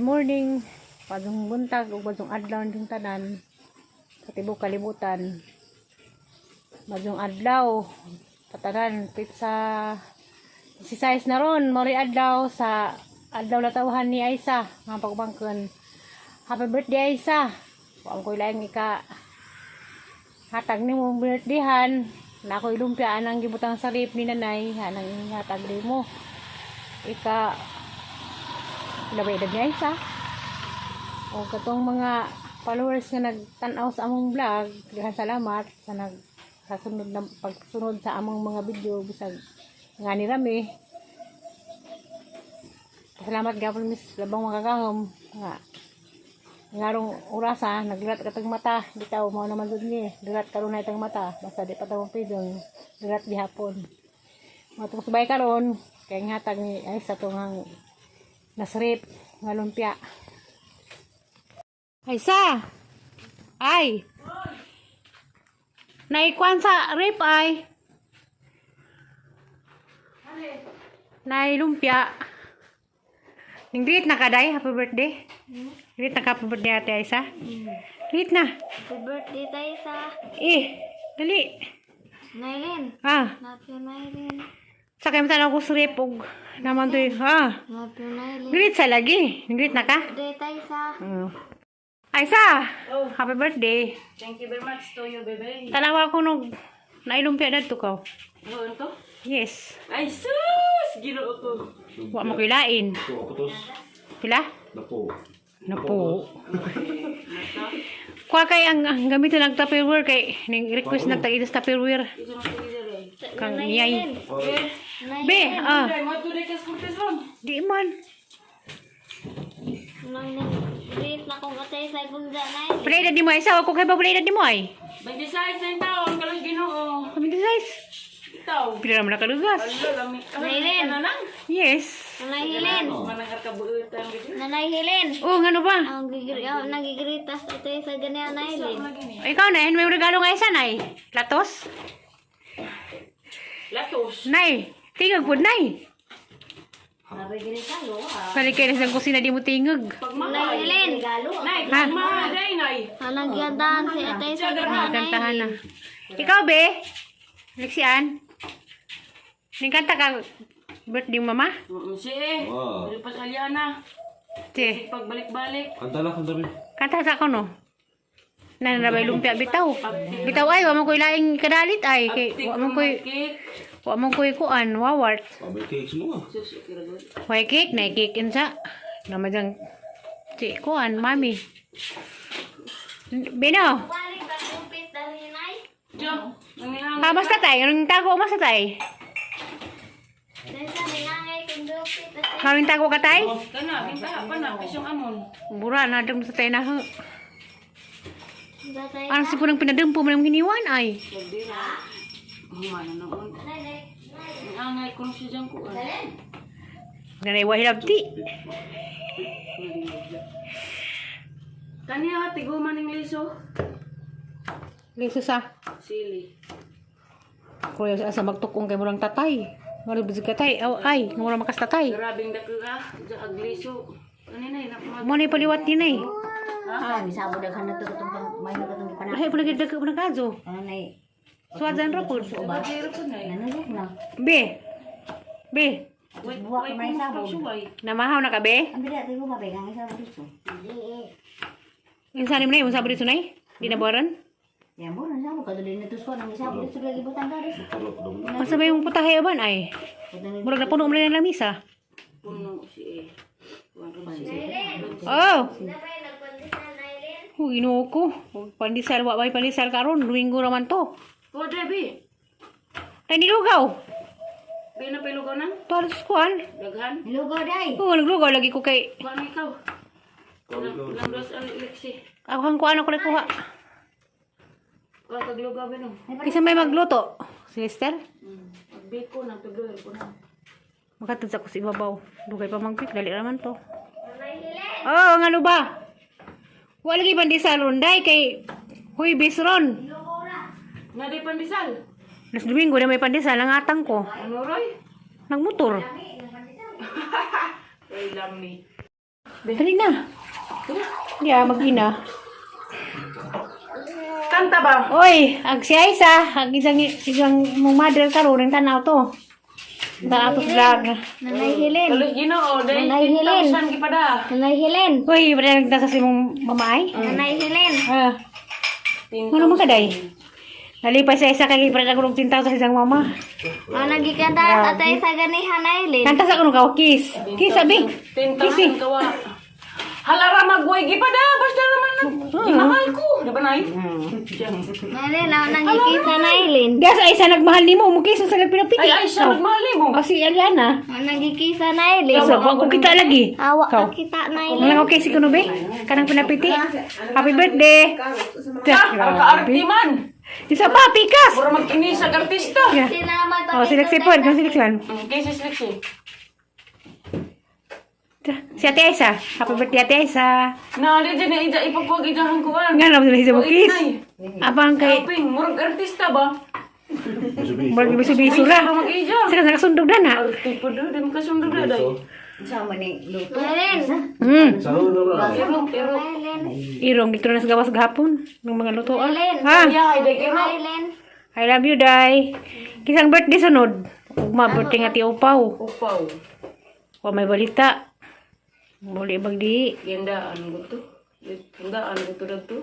Good morning, padung buntag ug padung adlaw ning tanan sa tibok kalibutan. Padung adlaw patanan pizza si size na ron mori adlaw sa adlaw na tawhan ni Aisa nga pagbangken. Happy birthday Aisa. Wa ko laing ika hatag nimo birthdayhan. Na ako'y lumpiaan ang gibutang sarip ni nanay hanang hatag mo. Ika labay edad niya Aisa. O katong mga followers nga nagtanaw sa among vlog, daghang salamat sa kasunod na pagsunod sa among mga video bisag nga ni Rami. Salamat gapon Miss labang makagahom nga ngarong orasa nagdirat katag mata bitaw mao naman jud ni dirat karon na itang mata basta di pa tawo pidong dirat gihapon. Matong subay karon kay hatag ni ay sa tungang nasrip nga lumpia. Aisa. Ay. Naikuan sa rip ay. Nay lumpia. Greet na kaday, happy birthday. Greet na happy birthday ate Aisa. Greet na. Happy birthday tayo sa Dali. Nailin. Happy Nailin. Sakay mo tanaw ko sa rip og naman to Happy Nailin. Greet sa lagi. Greet na ka? Birthday tayo sa Aisa. Happy birthday. Thank you very much to you, baby. Tanawa ko nung nailumpia na to ka. Ano to? Yes. Ay, sus! Ginoo ko. Wa mo kilain. Pila? Napo. Kuha kay ang gamitin ng Tupperware kay ning request na tag-itas Tupperware. Ito na pili dere. Kang iyay. Be, Ay, mo to dekas kurtes ron. di man. Great na kung katay sa kung Nailin. Pala di mo ay sawa ko kay babulay di mo ay. 26 na yung taon, kalang Ginoo. Kami di size. Itaw. Pila naman nakalugas. Ala, lami. Nailin. Nanang. Yes. Nanay Manang kabuutan gitu. Nanay Helen. Oh, ngano ba? Ang nagigritas ito sa ganyan Nailin. Ikaw na, may regalo nga isa nay. Latos? Latos. Nay, tingag po nay. Nabigyan ka lo ha. Kalikay na sa kusina di mo tingag. Nanay Helen. Nay, mama, day nay. Hanagyandahan si atay sa ganyan Kantahan na. Nailin. Ikaw be? Lexian? Ningkanta ka birthday mama? Si Wow. Dili pa sa Aliana. Si, Pagbalik-balik. Kanta lang, kanta rin. kanta sa ako no. Nanarabay lumpia bitaw. Bitaw ay, wa man ko'y laing kadalit ay. Kay, wa man ko'y kuan, wawart. May cakes mo nga. Sus, kira gud. Way cake, na cake insa. Namadang, si kuan, mami. Bino, Balik ka kumpit dali Nay. Jo, nangyang. basta tay, anong tago mas tay? Dahil sa ninangay kung dupit at Kaming tago ka tay? Kana, binta pa na pisyong amon. Bura, nadam sa tay na. datay Ano si punang pinadampo mo ng hiniwan ay. Hindi na. Humana naman. Nangangay ko na siya dyan ko. Nanay wahilab ti. Kanya, tiguman ng liso. Liso sa. Sili. Kuya sa magtukong kay murang tatay. Murang bisig katay. Ay, murang makas tatay. Grabing dako ka. Diyan agliso. Kanina, napamag. Mo na paliwat ni nay. Misabo daghan na to katong may katong panak. Ay, pala gid mo nakazo. Ano nay? Suwadzan ra pud. Bagay po na eh. Ano na? Be. Be. Wait, Buwak wait, ka may sabog. suway. Namahaw na ka be? Ang bida tayo mabay kang isa dito. Insan mo na yung sabi dito nay. Di na boran. Ya mo na sabo kaduli na tusko nang isabo dito lagi butang garis. Masa ba yung putahe ban ay? Murag na puno mo na ng lamisa. Puno si Oh. Dabay nagpandesal Nailin. Ginoo ko. Pandisal wa bay pandisal karon, Domingo raman to. Oh, Debbie. Tay nilugaw. Pinapilugaw na? Talos kuan. Daghan? Lugo day. Oh, naglugaw lagi ko kay Kuhaan ikaw. Ilang dos ang Lexi. ako hang kuan ako kuha. Kuhaan kaglugaw ba no? Kisa may magluto. Si Esther, Magbiko na, paglugaw ko na. makatid sa ko si ibabaw. Dugay pa mangpik dali raman to. Nanay Helen. Oh, ngano ba? Wa lagi pandisal ronday kay Huibis ron. Nga di pandesal. Nas Domingo na may pandesal ang atang ko. Ano, Roy? Nagmotor. Ay, lami. Dali na. Yeah, mag-ina. Kanta ba? Oy, ag si Aisa, ag isang mong mother karon ng tanaw to. Tanaw to vlog. Nanay Helen. Tuloy Ginoo, dahil Nanay Helen. 10,000 gipada. Nanay Helen. Uy, bada nagdasa si mong mamaay. Nanay Helen. Ah, ano man kaday? Nalipay sa isa kay para nagulog 10,000 sa isang mama. Nagikanta atay sa ganihan na Helen. Kanta sa kuno ka kiss. Kiss sabi. 10,000 kawa. Halara magway gipada, basta naman na. Gimahal ko, di ba nay? Nanay nagikita na Helen. Gas ay isa nagmahal nimo mo kiss sa pinapiti. Ay, siya nagmahali mo. O si Eliana. Nagikita na Helen. So, wag ko kita lagi. Awa Ikaw. ka kita na Helen. Wala okay si kuno be. Kanang pinapiti. Happy birthday. Ang kaarti man. Isa pa pikas. Pura mag-inis ang artista. Yeah. Sinama Oh, seleksi po, kang seleksyon. Kaysa seleksi. Si Ate Aisa. Happy birthday Ate Aisa. Nali dyan na ija ipagkuwag ijahan ko ba? Nga naman sila sa bukis. Abang kay Kaping, murag artista ba? Murag bisu-bisu ra. Para mag-ija. Saka nakasundog na na. Arti pa doon, di makasundog na day. Sama ni luto. Helen. Irong, irong. Helen. Irong dito na sa gawas gahapon ng mga lutoan. Helen. Ha? Yahay, day irong. Helen. I love you, Day. Kisang birthday sunod. Ugma birthday nga ti Upaw. Upaw. Wa may balita. Muli bagdi. Gandaan ko to. Gandaan ko to na to.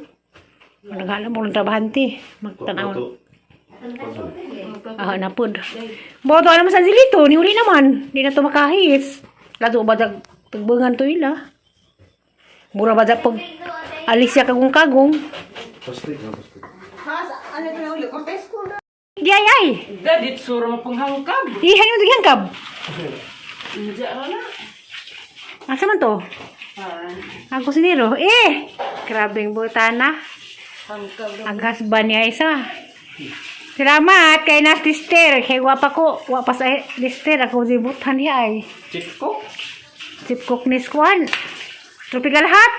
Naghanap mo ng trabahante. Magtanaw. Ah, napod. Boto naman sa silito. Niuli naman. Di na to makahis. Lato ba tagbangan to ila. Mura ba pag alis siya kagong-kagong. Di ay. Gadit, sura mo panghangkab. Ihay mo tigyangkab. Diyan na. Asa man to? Ang kusinero. Grabing butana. Hangkab na. Ang husband niya isa. Salamat kay Nas Lister. Kay wapa ko. Wapa sa Lister. Ako zibutan niya ay. Chip ko. Chip cook ni Squan. Tropical hot.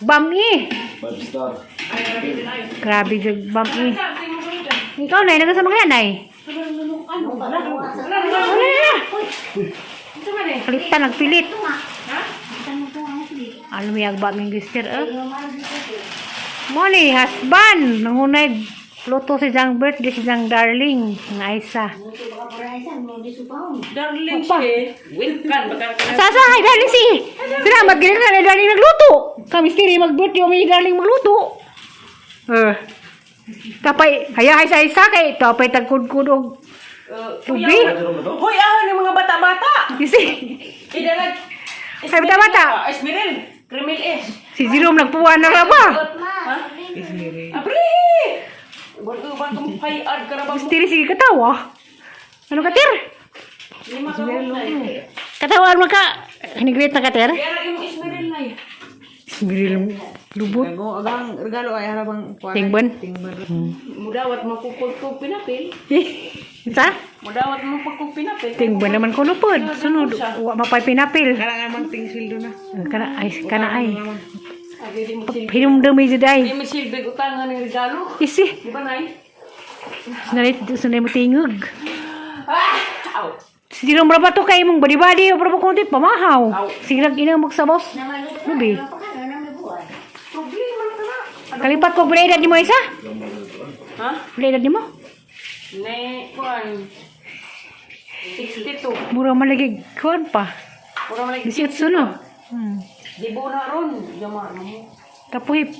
Bami. 5 star. Grabe yung bami. Ikaw na, nagasama kaya na Wala na. Palitan, nagpilit. Alam mo yung baming Lister. Moni, husband. Nangunay, luto si Jang birthday, si Jang darling. Ng Aisa. Darling siya. Winkan. Sasa, hi darling si. Salamat, ganyan ka na darling nagluto. Kami stiri mag-birthday, may darling magluto. Kapay, hayay sa isa kay, tapay tagkudkud og tubi. Hoy, ahon ng mga bata-bata. Isi, Idalag. Ay, bata-bata. Esmeril. Kremil S. si Jerome nagpuwan na ba? Apri! Buwan kong payad ka na ba? Stiri sige katawa. Ano katir? Lima ka mo. Katawaan mo ka. Hinigrit na katir? Kaya yung Esmeril na yun. Biril lubot. Agang regalo ay harabang Tingban. Mudawat mo kung pinapil. Isa? Mudawat mo kung pinapil. Tingban naman ko lupod. Sunod. Wa mapay pinapil. Kailangan mang tingsil do na. Kana ay. Agay di mo silbi. Hinumdumi jud ay. Di mo silbi utangan ng regalo. Isi. Di ba, Nay? Sunay mo tingog. Aw. Si Jerome ra ba to kay mong badi-badi o para konti pamahaw. Silag ina mo sa boss. Lubi. Problema na ka na. Kalipat ko pala edad ni mo isa? Ha? Pala edad ni mo? Ne, kuan. 62. Mura malagig kuan pa. Pura man 18 no. Di bo na ron. Jama mo. Kapuhip.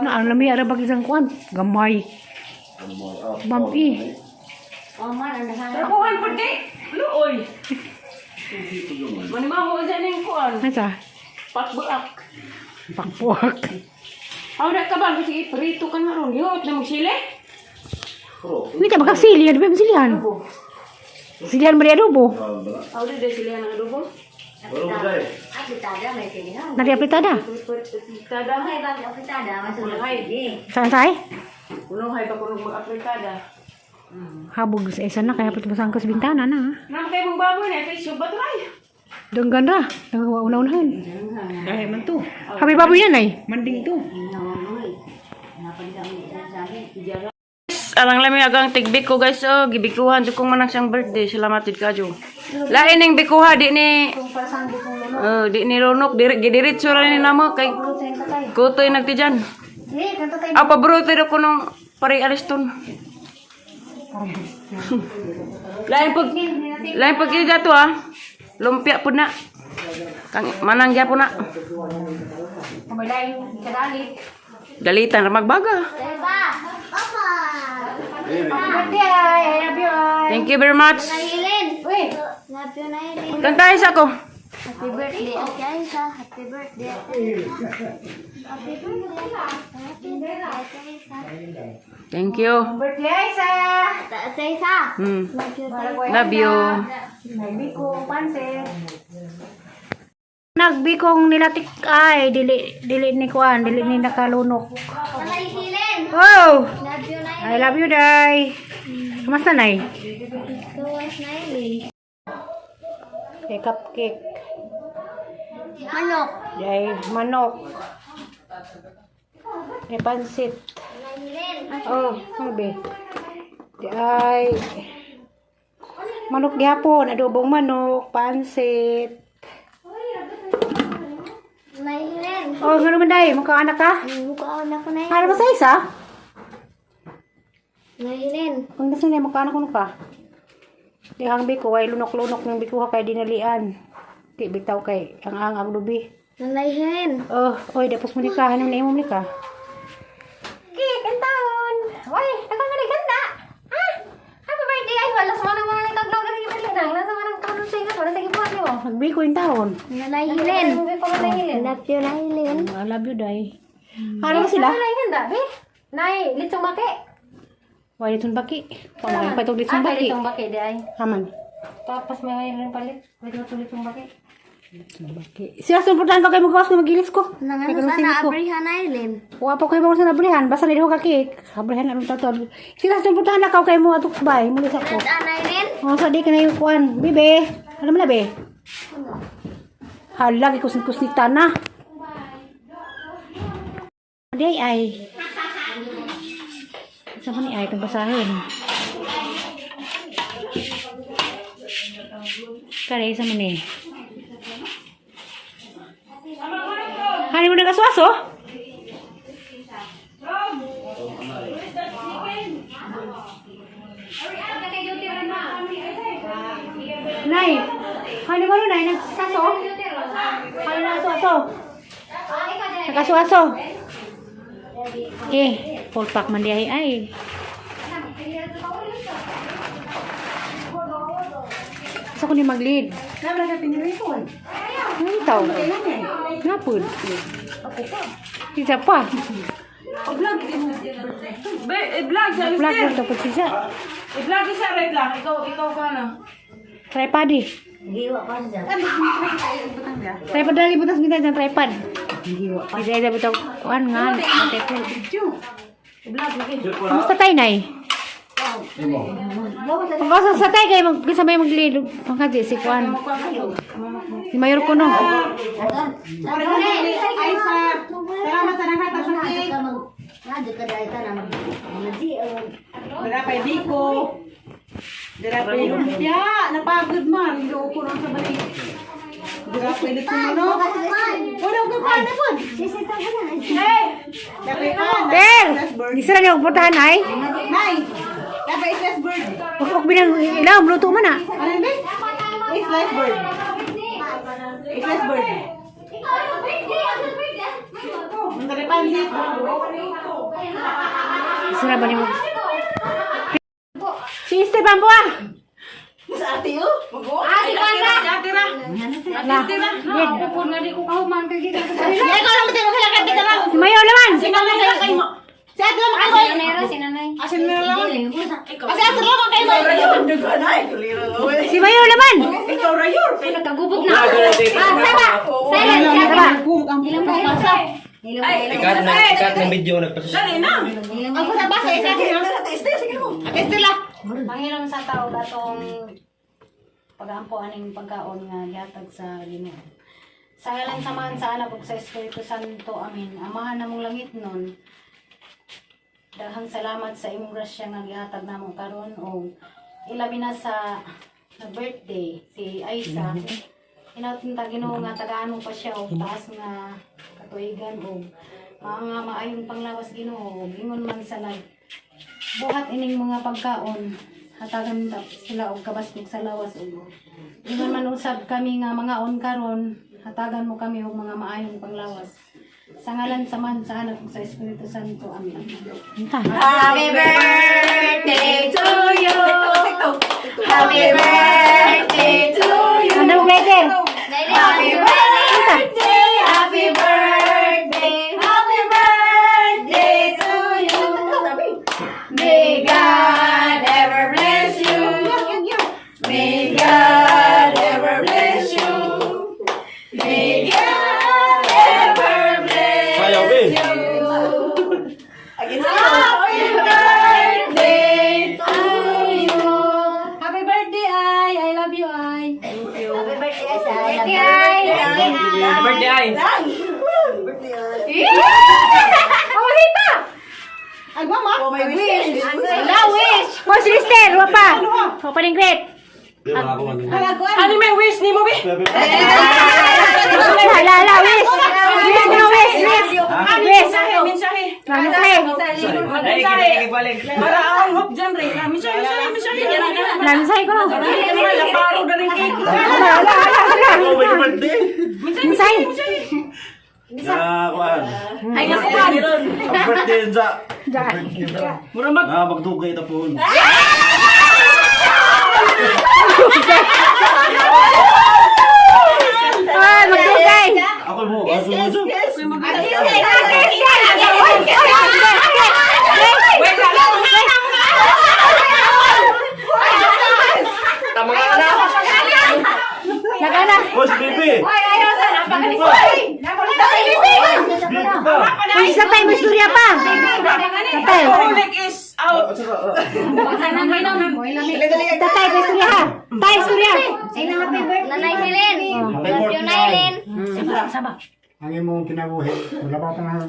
Na ang lami ara bag isang kuan. Gamay. Bampi. Tapuhan po di. Luoy. Manimaho sa ning kuan. Nasa? Patbuak. Pakpuak. Aw na ka ba kasi prito ka na ron. Yot na mo sile. Wita baka silihan, ba silihan? Silihan mo di adobo. Aw di sile na adobo. Nadi apritada. Tada hay ba kuno hay. Saan say? Kuno hay ba kuno mag-aplikada. Habog sa isa na kaya pati basang kas bintana na. Nam kay mong baboy na kay subat ray. Denggan ra. Una-unahan. Dahil man to. Happy baboy yan ay. Manding to. Alang lami agang tigbik ko guys oh gibikuhan jud kong manang siyang birthday salamat jud kadyo. Lain ning bikuha di ni Di ni Ronok diretso ra ni namo kay kutoy nagtijan. Sige, kanto tayo. Ah, paborito ko nung pare Ariston. Lain pag ida to lumpia pud na. Kang manang gyapon na. Kumalay, kadali. Dalitan ra magbaga. Diba? Papa! Happy birthday, I love you. Thank you very much. Nailin! Uy, Love you, Nailin. Kanta isa ko. Happy birthday, Ate Aisa. Happy birthday, Ate Aisa. Happy birthday. Happy birthday, Ate Aisa. Thank you. birthday, Aisa. Ate Aisa. Love you, Ate Love you. Nagbiko, pansit. Nagbikong nilatik ay dili ni kuan, dili ni nakalunok. Nailin. Wow! Love you, Nailin. I love you, Day. Kamusta, Nay? Ito was Nailin. Kay cupcake. Manok. Day manok. Kay pansit. Nailin. Oh, sabi. Day manok gihapon, adobong manok, pansit. Nailin. Oh, ngano man, Day? Magkaanak ka? Mukha anak ko, Nailin. Ano ba sa isa? Nailin. Kung nasa na magkaanak ko ka? Di hang biko, ay lunok-lunok ng biko kay dinalian. Di bitaw kay ang lubi. Nailin. Oh, oy, dapos mo ni ka, hanong naimo ni ka. Cake, ang taon. Uy, nagkakaligan na. Ha? Happy birthday, ay wala sa manang mga nagtaglaw kasi gibilang. Nasa manang taon sa ingat, wala sa gibuhat niyo. Nagbiko yung taon. Nailin. Hindi ko na nahilin. Love you, Nailin. I love you, Day. Ano ba sila? Nahilin da, be? Nay, litong baki. Wala itong baki. Pamay pa itong litong Ah, baki. litong baki, di ay. Haman. Tapos may mayroon palit. May litong baki. Baki. Sila sumputan ko kay magawas na magilis ko. Nangano Kay ganun sana singit ko. abrihan, Nailin. Wa pa ko yung sa nabrihan. Basta na ka cake. Abrihan na ito. Sila sumputan na kaw kay mo atok bay. Mulis ako. Nailin. Oh, sa di ka na yung kuhan. Bibe. Alam mo na, be? Halag, ikusnik-kusnik na. Di ay. Saan ni ay? Itong basahin. Kaya isa man eh. Hani mo nagaswaso? Nay, hani mo nay nagsaso? Hani nagsaso? Nagasuaso? Full pack man di ay. Sa ko ni mag-lead. Naman ka piniripon. Ano tao? Napod. Isa pa. Vlog sa Vlog mo tapos isa. I-vlog isa red lang. Ikaw ka na. Tripod eh. Giwa pa siya. Tripod dali butas minta ng tripod. Isa isa bitaw kuan nga. Tripod. Kamusta tayo, Nay? Pagkasa sa tayo kayo mag-sabay mag-lead. Pagkasi si kuan. Si Mayor ko no. Salamat sa nakata sa cake. Nadyo ka dahil ka na mag-di. Dira kay Biko. Dira kay Lumpia. Napagod man. Hindi ko lang sa balik. Dira kay Litsuno. Wala ko pa na po. Sisita ka na. Hey! Dapat ka. Del! Isa na niyo putahan, Nay? Nay! Dapat is bird. Pagkak binang ilang, luto man na. Ano yun? Is life bird. Is life bird. Ang dari pansit. Isa na ba niyo? Si Esteban po ah! Sa ate oh. Si Panda! Si ate ra. Ala, Ded. Kapon nga di ko kahuman kay dito. Ay, ikaw lang tayo masalakad ka lang. Si Mayor naman! Si nanay lang kayo mo. Si ate lang kayo. Sinanay si nanay. Asin na lang. Kasi ate lang kayo mo. Si Mayor naman! Ikaw rayor. Nagkagubot na. Saba! Silent! Saba! Ilang pa pasok. Ikat ng video nagpasasya. Dali na. Ang basa isa kayo. Sige mo. Ate Estela. Manghiram sa tao datong pag-aampo aning pagkaon nga gihatag sa Ginoo. Sa ngalan samahan sa anak ug sa Espiritu Santo. Amen. Amahan namong langit nun. Daghang salamat sa imong grasya nga gihatag namo karon o ilabi na sa birthday si Aisa. Inatinta Ginoo nga tagaan mo pa siya o taas nga katuigan o mga maayong panglawas Ginoo gingon man sa buhat ining mga pagkaon hatagan ta sila og kabastig sa lawas o gingon man usab kami nga mga on karon hatagan mo kami og mga maayong panglawas sa ngalan sa Man sa Anak ug sa Espiritu Santo. Amen. Happy birthday to you. Happy birthday to you. Ano pwede? Happy birthday. Happy birthday. Happy birthday to you. May God ever bless you. May God ever bless you. May God ever bless Sayaw, Bin. you. Happy birthday to you. Happy birthday Ay. I love you Ay. Happy birthday, Ay. Happy birthday, ay. Ay, mama. Oh, my wish. Wala, wish! Oh, si Lister, wapa! Opening grade. Ano may wish ni mo, Bi? Hala, wish! Wish mo, wish! Wish! Wish! Mensahe. Mensahe! Para ang hop dyan, Ray. Mensahe. Mensahe ko. Laparo na rin cake. Oh, my birthday. Mensahe! Ay, nakuha. Ang birthday sa Mura mag... magdugay ta po. Ay, magdugay! Ako mo, ako mo. Tama ka na. Nagana! Oh, si Bibi. Bibi pa. Uy, satay, may istorya pa! Tatay! Ulik is out. Tatay, may istorya ha! Tay, istorya! Nanay Helen. Love you, Nailin. Ang imong kinabuhi, wala pa ito na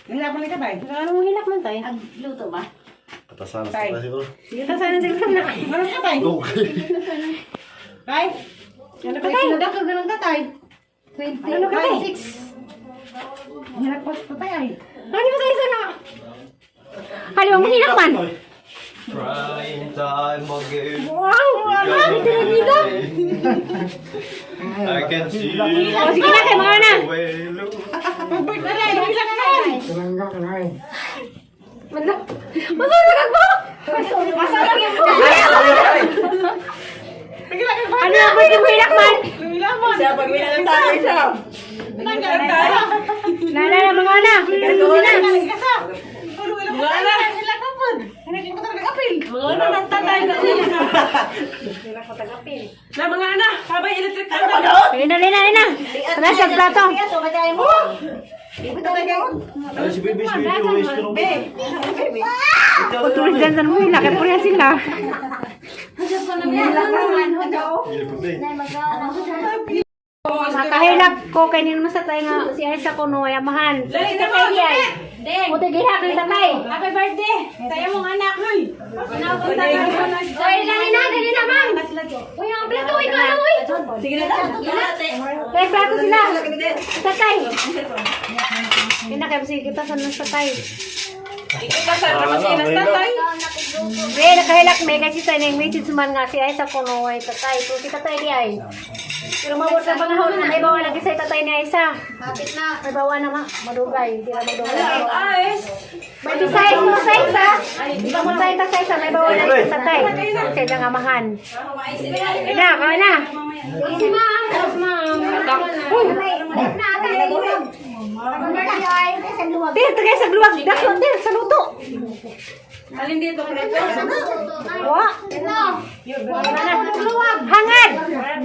Hirapan ka ba? Ano mo hilak man tayo? Luto ba? Patasan sa siguro. Sige, tasanan sa na. Ano ka tayo? Dugay. Tay? Ano ka tinada ka ganang tatay? Ano ka tayo? Hirap pa tay ay. Ano ba sa isa na? Hali mo hilak man? Prime time again. Wow! Ano? Tinagida? I can see you. O, sige na kayo, mga na! Tulangga ka na eh. Masulagag mo! Masulagag mo! Ano yung pwede mo hilak man? Siya pag minanantay siya. Nangalagtay. Nala, mga na! Sila! Mga anak. Hindi ko talaga kapil. Mga anak nagtatay na sila. Na mga anak, habay electric na. Lina! Wala siya plato! Ay, si Bibi, always pero. Tulis dyan sa mo, hilak. Kaya po yan sila. Makahilak ko kay nino sa tayo nga si Aisha ko no ayamahan. Dali na mo. Mo tigihak ni tatay. Happy birthday! Tayo mong anak. Oy, dali na, ma'am. Uy, ang plato, uy, ka uy. Sige na daw. Kaya plato sila. Tatay. Kina kaya sige kita sa nang tatay. Ikasal na kasi tatay. May nakahilak may kasi tayo ng message man nga si Aisha ko no ay tatay. So si tatay di ay. Pero mabot sa panahon na may bawa lagi sa tatay ni Aisha. Kapit na. May bawa na madugay. Hindi na madugay. Ayos. May bisay mo sa isa. Di ba mo tayo sa isa may bawa lagi sa tatay. Kasi lang amahan. Kaya kaya na. Si ma'am. Yes, ma'am. Tir, tagay sa luwag. Dakot, tir, sa luto. Alin dito? Wa. Hangad.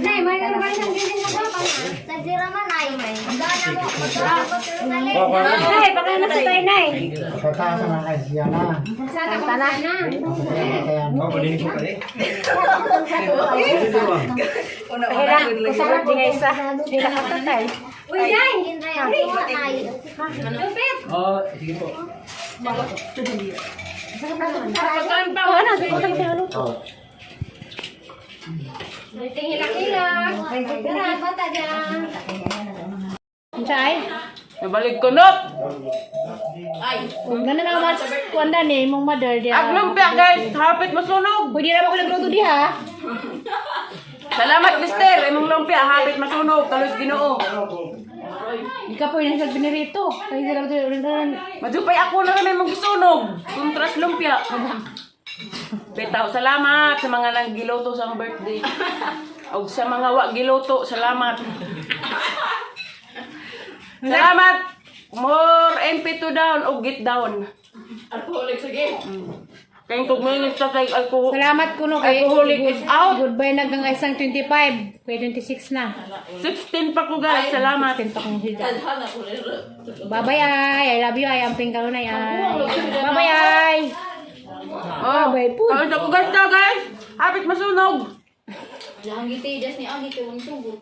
Nay, may gising na ba? Nagsira man, ay, may. Gana mo. Ay, baka na sa tayo na eh. Pagkasa na kay siya na. Kanta na. Kaya Oh, malinis ko pala eh. Pahira, kusabot di nga isa. Di na katatay. Uy, Nay. Nay. Oh, sige po. Ano, di ko tayo sa luto. Berting hilak-hilak. Berat, bata dyan. Unsay? Nabalik ko not. Kung ganun ang mas kuanda ni mong mother dia. Aglumpia guys, hapit masunog. Pwede na ba ko nagluto diha? Salamat mister, imong lumpia hapit masunog, talos Ginoo. Di ka po yung nasa binirito. Kaya sila ba rin. Madupay ako na kami mong isunog. Kontras lumpia. Betaw, salamat sa mga nanggiloto sa akong birthday. O sa mga wa giloto, salamat. Salamat. More MP2 down o get down. Alcoholic sige. Kaya kung may sa alcohol. Salamat kuno kay Alcoholic is out. Goodbye na hanggang isang 25. Kaya 26 na. 16 pa ko guys, salamat. Tinta kong higa. Bye-bye ay. I love you ay. Amping ka ay. Bye-bye ay. Oh, Bye po. kaunta ko guys daw guys. Hapit masunog. Jangan gitu, just ni Agi ke wong subuh.